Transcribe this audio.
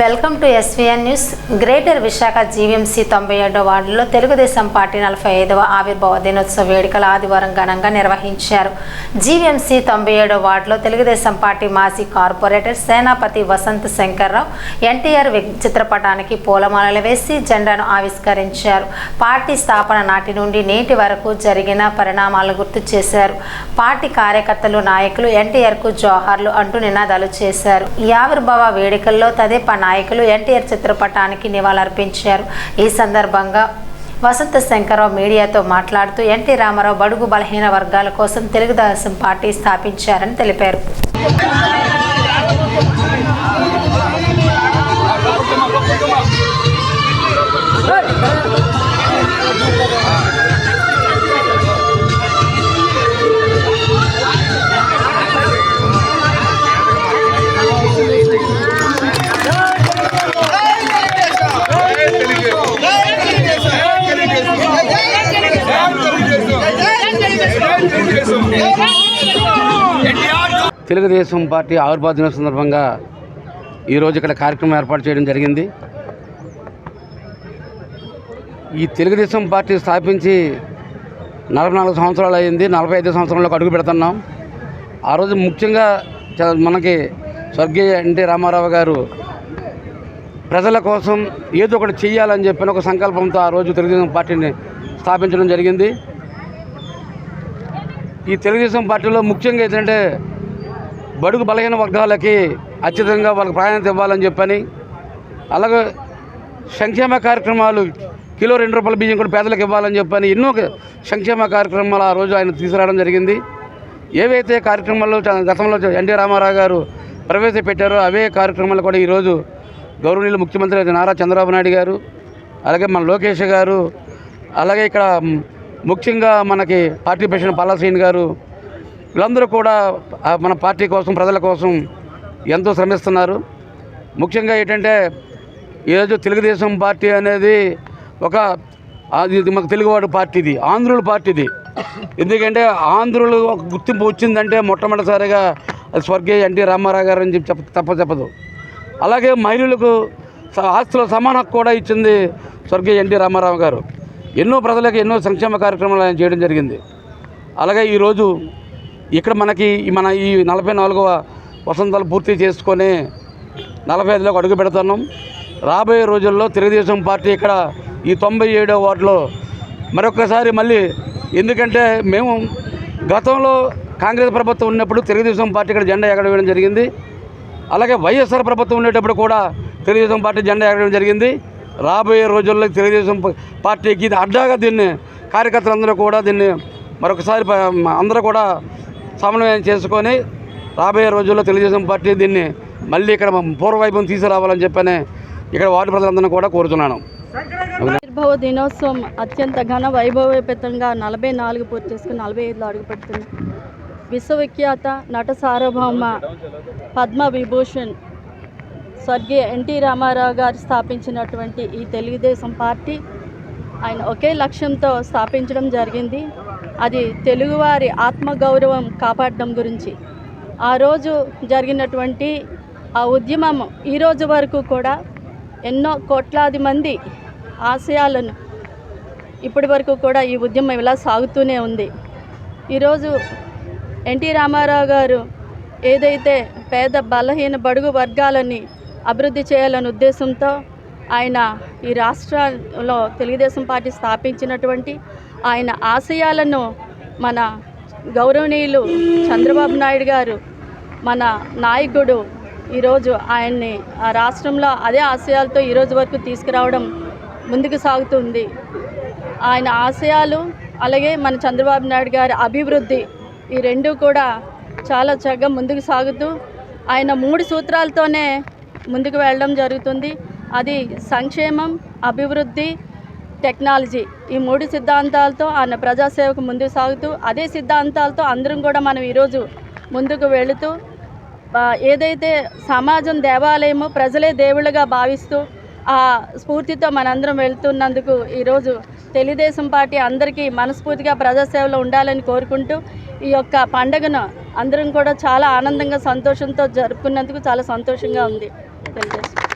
Welcome to SVN news. Greater Visakha GVMC 97వ వార్డులో Telugu Desam party 45వ ఆవిర్భావ దినోత్సవ వేడుకలు ఆదివారం ఘనంగా నిర్వహించారు. జీవీఎంసీ 97వ వార్డులో తెలుగుదేశం పార్టీ మాజీ కార్పొరేటర్ సేనాపతి వసంత్ శంకర్రావు ఎన్టీఆర్ చిత్రపటానికి పూలమాలలు వేసి జెండాను ఆవిష్కరించారు. పార్టీ స్థాపన నాటి నుండి నేటి వరకు జరిగిన పరిణామాలను గుర్తు చేశారు. పార్టీ కార్యకర్తలు, నాయకులు ఎన్టీఆర్కు జోహార్లు అంటూ నినాదాలు చేశారు. ఈ ఆవిర్భావ వేడుకల్లో తదేపా నాయకులు ఎన్టీఆర్ చిత్రపటానికి నివాళులర్పించారు. ఈ సందర్భంగా వసంత శంకర్రావు మీడియాతో మాట్లాడుతూ ఎన్టీ రామారావు బడుగు బలహీన వర్గాల కోసం తెలుగుదేశం పార్టీ స్థాపించారని తెలిపారు. తెలుగుదేశం పార్టీ ఆవిర్భావ దినోత్సవం సందర్భంగా ఈరోజు ఇక్కడ కార్యక్రమం ఏర్పాటు చేయడం జరిగింది. ఈ తెలుగుదేశం పార్టీ స్థాపించి 44 సంవత్సరాలు అయింది. 45 సంవత్సరంలోకి అడుగు పెడుతున్నాం. ఆ రోజు ముఖ్యంగా మనకి స్వర్గీయ ఎన్టీ రామారావు గారు ప్రజల కోసం ఏదో ఒకటి చెయ్యాలని చెప్పిన ఒక సంకల్పంతో ఆ రోజు తెలుగుదేశం పార్టీని స్థాపించడం జరిగింది. ఈ తెలుగుదేశం పార్టీలో ముఖ్యంగా ఏంటంటే బడుగు బలహీన వర్గాలకి అత్యధికంగా వాళ్ళకి ప్రాధాన్యత ఇవ్వాలని చెప్పని, అలాగే సంక్షేమ కార్యక్రమాలు కిలో 2 రూపాయల బియ్యం కూడా పేదలకు ఇవ్వాలని చెప్పని ఎన్నో సంక్షేమ కార్యక్రమాలు ఆ రోజు ఆయన తీసుకురావడం జరిగింది. ఏవైతే కార్యక్రమాల్లో గతంలో ఎన్టీ రామారావు గారు ప్రవేశపెట్టారో అవే కార్యక్రమాలు కూడా ఈరోజు గౌరవనీయులు ముఖ్యమంత్రి నారా చంద్రబాబు నాయుడు గారు, అలాగే మన లోకేష్ గారు, అలాగే ఇక్కడ ముఖ్యంగా మనకి పార్టీ ప్రెసిడెంట్ పల్లా శ్రీని గారు, వీళ్ళందరూ కూడా మన పార్టీ కోసం, ప్రజల కోసం ఎంతో శ్రమిస్తున్నారు. ముఖ్యంగా ఏంటంటే ఈరోజు తెలుగుదేశం పార్టీ అనేది ఇది మాకు తెలుగువాడు పార్టీది, ఆంధ్రుల పార్టీది. ఎందుకంటే ఆంధ్రులు ఒక గుర్తింపు వచ్చిందంటే మొట్టమొదటిసారిగా అది స్వర్గీయ ఎన్టీ రామారావు గారు అని చెప్పదు. అలాగే మహిళలకు ఆస్తుల సమాన హక్కు కూడా ఇచ్చింది స్వర్గీయ ఎన్టీ రామారావు గారు. ఎన్నో ప్రజలకు ఎన్నో సంక్షేమ కార్యక్రమాలు ఆయన చేయడం జరిగింది. అలాగే ఈరోజు ఇక్కడ మన ఈ 44వ వసంతాలు పూర్తి చేసుకొని 45లోకి అడుగు పెడుతున్నాం. రాబోయే రోజుల్లో తెలుగుదేశం పార్టీ ఇక్కడ ఈ 97వ వార్డులో మరొకసారి మళ్ళీ, ఎందుకంటే మేము గతంలో కాంగ్రెస్ ప్రభుత్వం ఉన్నప్పుడు తెలుగుదేశం పార్టీ ఇక్కడ జెండా ఎగరవేయడం జరిగింది. అలాగే వైఎస్ఆర్ ప్రభుత్వం ఉండేటప్పుడు కూడా తెలుగుదేశం పార్టీ జెండా ఎగరవేయడం జరిగింది. రాబోయే రోజుల్లో తెలుగుదేశం పార్టీకి ఇది అడ్డాగా దీన్ని కార్యకర్తలందరూ కూడా దీన్ని మరొకసారి అందరూ కూడా సమన్వయం చేసుకొని రాబోయే రోజుల్లో తెలుగుదేశం పార్టీ దీన్ని మళ్ళీ ఇక్కడ పూర్వవైభవం తీసుకురావాలని చెప్పని ఇక్కడ వార్డు ప్రజలందరూ కూడా కోరుతున్నాను. ఆవిర్భావ దినోత్సవం అత్యంత ఘన వైభవపేతంగా 44 పూర్తి చేసుకుని 45లో అడుగుపెడుతుంది. విశ్వవిఖ్యాత నట సార్వభౌమ పద్మ విభూషణ్ స్వర్గీయ ఎన్టీ రామారావు గారు స్థాపించినటువంటి ఈ తెలుగుదేశం పార్టీ ఆయన ఒకే లక్ష్యంతో స్థాపించడం జరిగింది. అది తెలుగువారి ఆత్మగౌరవం కాపాడడం గురించి. ఆ రోజు జరిగినటువంటి ఆ ఉద్యమం ఈరోజు వరకు కూడా ఎన్నో కోట్లాది మంది ఆశయాలను ఇప్పటి వరకు కూడా ఈ ఉద్యమం ఇలా సాగుతూనే ఉంది. ఈరోజు ఎన్టీ రామారావు గారు ఏదైతే పేద బలహీన బడుగు వర్గాలని అభివృద్ధి చేయాలనే ఉద్దేశంతో ఆయన ఈ రాష్ట్రంలో తెలుగుదేశం పార్టీ స్థాపించినటువంటి ఆయన ఆశయాలను మన గౌరవనీయులు చంద్రబాబు నాయుడు గారు, మన నాయకుడు, ఈరోజు ఆయన్ని ఆ రాష్ట్రంలో అదే ఆశయాలతో ఈరోజు వరకు తీసుకురావడం ముందుకు సాగుతుంది. ఆయన ఆశయాలు అలాగే మన చంద్రబాబు నాయుడు గారి అభివృద్ధి ఈ రెండు కూడా చాలా చక్కగా ముందుకు సాగుతూ ఆయన 3 సూత్రాలతోనే ముందుకు వెళ్ళడం జరుగుతుంది. అది సంక్షేమం, అభివృద్ధి, టెక్నాలజీ. ఈ 3 సిద్ధాంతాలతో ఆయన ప్రజాసేవకు ముందుకు సాగుతూ అదే సిద్ధాంతాలతో అందరం కూడా మనం ఈరోజు ముందుకు వెళుతూ ఏదైతే సమాజం దేవాలయమో ప్రజలే దేవుళ్ళుగా భావిస్తూ ఆ స్ఫూర్తితో మనందరం వెళ్తున్నందుకు ఈరోజు తెలుగుదేశం పార్టీ అందరికీ మనస్ఫూర్తిగా ప్రజాసేవలో ఉండాలని కోరుకుంటూ ఈ యొక్క పండుగను అందరం కూడా చాలా ఆనందంగా సంతోషంతో జరుపుకున్నందుకు చాలా సంతోషంగా ఉంది. తెలుగుదేశం